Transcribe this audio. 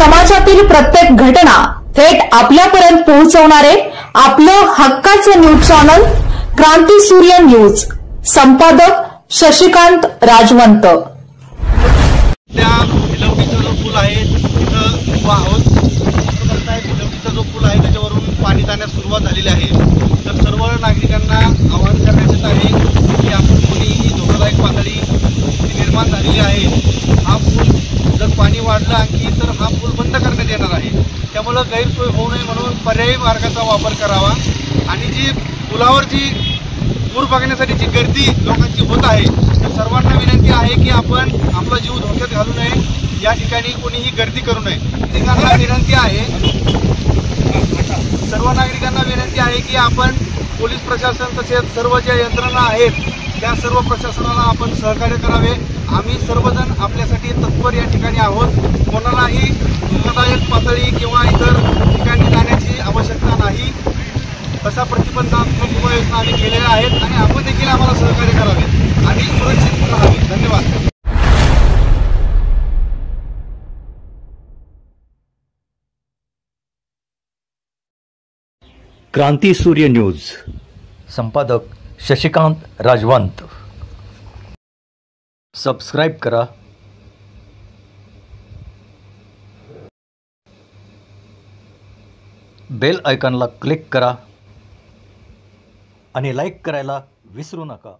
समाजातील प्रत्येक घटना थेट आपल्यापर्यंत पोहोचवणारे आपलं हक्काचं न्यूज चॅनल क्रांती सूर्य न्यूज। संपादक शशिकांत राजवंत। त्या भिलवडीचा जो पूल आहे तिथं उभा आहोत। भिलवडीचा जो पूल आहे त्याच्यावरून पाणी जाण्यास सुरुवात झालेली आहे। तर सर्व नागरिकांना आवाहन करण्यात येत आहे की आपण कोणीही धोकादायक पातळी निर्माण झालेली आहे। हा पूल जर पाणी वाढलं आणखी तर हा पूल बंद करण्यात येणार आहे। त्यामुळे गैरसोय होऊ नये म्हणून पर्यायी मार्गाचा वापर करावा आणि जी पुलावर जी पूर बघण्यासाठी जी गर्दी लोकांची होत आहे तर सर्वांना विनंती आहे की आपण आपला जीव धोक्यात घालू नये, या ठिकाणी कोणीही गर्दी करू नये। नागरिकांना विनंती आहे, सर्व नागरिकांना विनंती आहे की आपण पोलीस प्रशासन तसेच सर्व ज्या यंत्रणा आहेत त्या सर्व प्रशासनाला आपण सहकार्य करावे। आम्ही सर्वजण आपल्यासाठी तत्पर या ठिकाणी आहोत। कोणालाही धोकादायक पातळी किंवा इतर ठिकाणी जाण्याची आवश्यकता नाही। तसा प्रतिबंधात्मक उपाययोजना आम्ही केलेल्या आहेत आणि आपण देखील आम्हाला सहकार्य करावे आणि सुरक्षित राहावे। धन्यवाद। क्रांती सूर्य न्यूज। संपादक शशिकांत राजवंत। सबस्क्राइब करा, बेल आयकॉनला क्लिक करा आणि लाईक करायला विसरू नका।